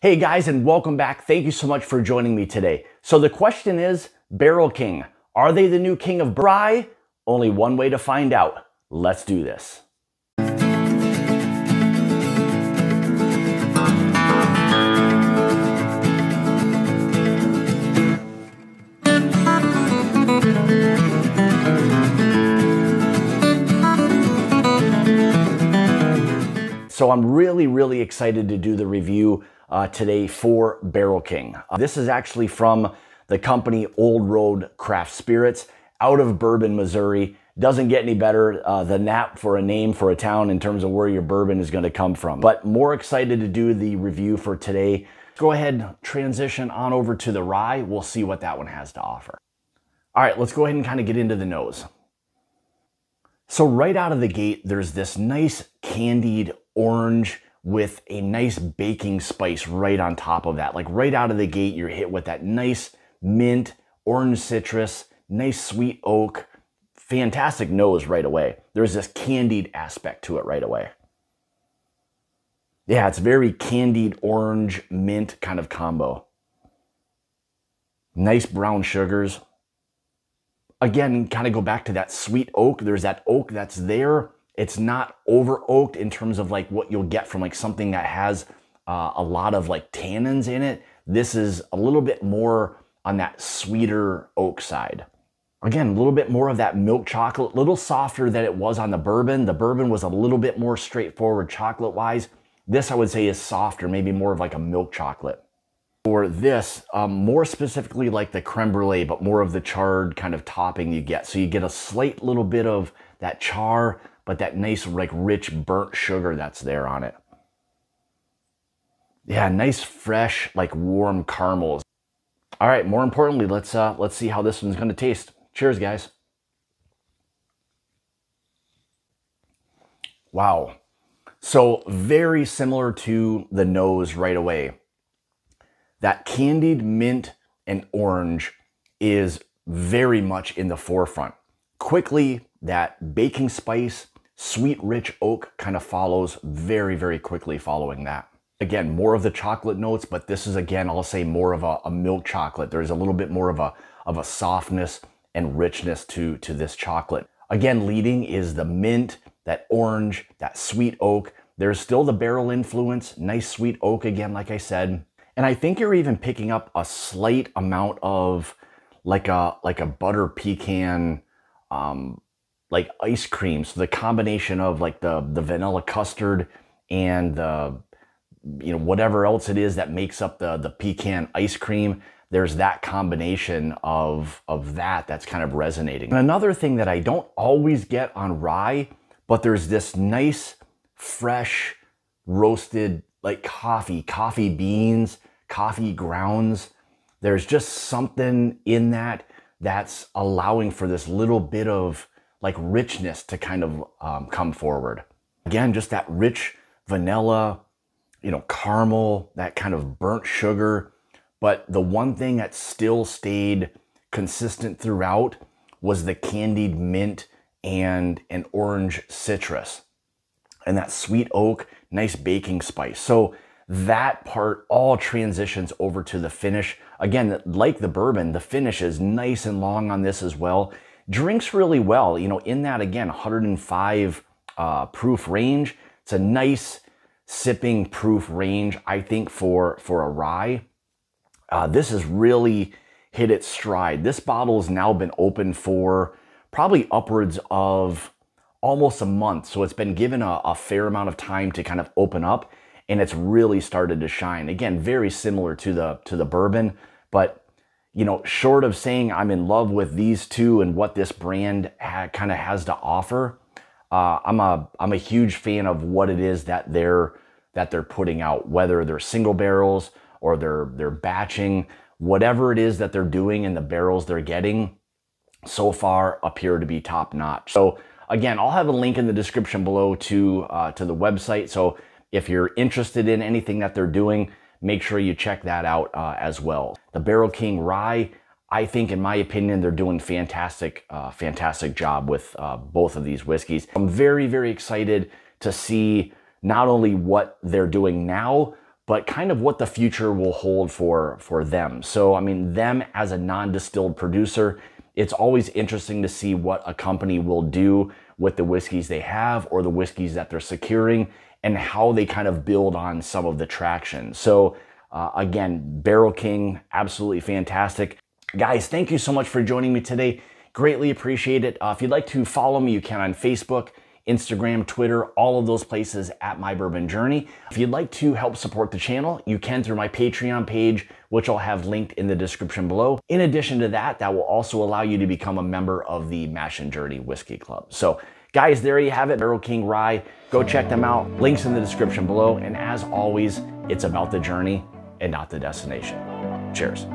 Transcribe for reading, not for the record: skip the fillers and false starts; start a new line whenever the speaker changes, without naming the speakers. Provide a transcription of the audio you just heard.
Hey guys, and welcome back. Thank you so much for joining me today. So the question is, Barrel King, are they the new king of rye? Only one way to find out. Let's do this. So I'm really excited to do the review today for Barrel King. This is actually from the company Old Road Craft Spirits out of Bourbon, Missouri. Doesn't get any better than that for a name for a town in terms of where your bourbon is going to come from. But more excited to do the review for today. Go ahead, transition on over to the rye. We'll see what that one has to offer. All right, let's go ahead and kind of get into the nose. So right out of the gate, there's this nice candied orange with a nice baking spice right on top of that. Like right out of the gate, you're hit with that nice mint, orange citrus, nice sweet oak, fantastic nose right away. There's this candied aspect to it right away. Yeah, it's very candied orange mint kind of combo. Nice brown sugars. Again, kind of go back to that sweet oak. There's that oak that's there. It's not over oaked in terms of like what you'll get from like something that has a lot of like tannins in it. This is a little bit more on that sweeter oak side. Again, a little bit more of that milk chocolate, a little softer than it was on the bourbon. The bourbon was a little bit more straightforward chocolate wise. This I would say is softer, maybe more of like a milk chocolate. For this, more specifically like the creme brulee, but more of the charred kind of topping you get. So you get a slight little bit of that char, but that nice like rich burnt sugar that's there on it. Yeah, nice fresh like warm caramels. All right, more importantly, let's see how this one's going to taste. Cheers, guys. Wow. So very similar to the nose right away. That candied mint and orange is very much in the forefront. Quickly, that baking spice, sweet, rich oak kind of follows very quickly following that. Again, more of the chocolate notes, but this is, again, I'll say more of a milk chocolate. There's a little bit more of a softness and richness to this chocolate. Again, leading is the mint, that orange, that sweet oak. There's still the barrel influence, nice sweet oak again, like I said. And I think you're even picking up a slight amount of like a butter pecan, like ice cream. So the combination of like the vanilla custard and the, you know, whatever else it is that makes up the pecan ice cream. There's that combination of that that's kind of resonating. And another thing that I don't always get on rye, but there's this nice, fresh, roasted like coffee beans, coffee grounds. There's just something in that that's allowing for this little bit of like richness to kind of come forward. Again, just that rich vanilla, you know, caramel, that kind of burnt sugar. But the one thing that still stayed consistent throughout was the candied mint and an orange citrus. And that sweet oak, nice baking spice. So that part all transitions over to the finish. Again, like the bourbon, the finish is nice and long on this as well. Drinks really well, you know, in that, again, 105 proof range. It's a nice sipping proof range, I think, for a rye. This has really hit its stride. This bottle has now been open for probably upwards of almost a month. So it's been given a fair amount of time to kind of open up, and it's really started to shine. Again, very similar to the bourbon, but you know, short of saying I'm in love with these two and what this brand kind of has to offer, I'm a huge fan of what it is that they're putting out, whether they're single barrels or they're batching, whatever it is that they're doing and the barrels they're getting so far appear to be top notch. So again, I'll have a link in the description below to the website. So if you're interested in anything that they're doing, make sure you check that out as well. The Barrel King Rye, I think, in my opinion, they're doing fantastic job with both of these whiskeys. I'm very excited to see not only what they're doing now, but kind of what the future will hold for them. So, I mean, them as a non-distilled producer, it's always interesting to see what a company will do with the whiskeys they have or the whiskeys that they're securing and how they kind of build on some of the traction. So again, Barrel King, absolutely fantastic. Guys, thank you so much for joining me today. Greatly appreciate it. If you'd like to follow me, you can on Facebook, Instagram, Twitter, all of those places at My Bourbon Journey. If you'd like to help support the channel, you can through my Patreon page, which I'll have linked in the description below. In addition to that, that will also allow you to become a member of the Mash and Journey Whiskey Club. So guys, there you have it, Barrel King Rye. Go check them out. Links in the description below. And as always, it's about the journey and not the destination. Cheers.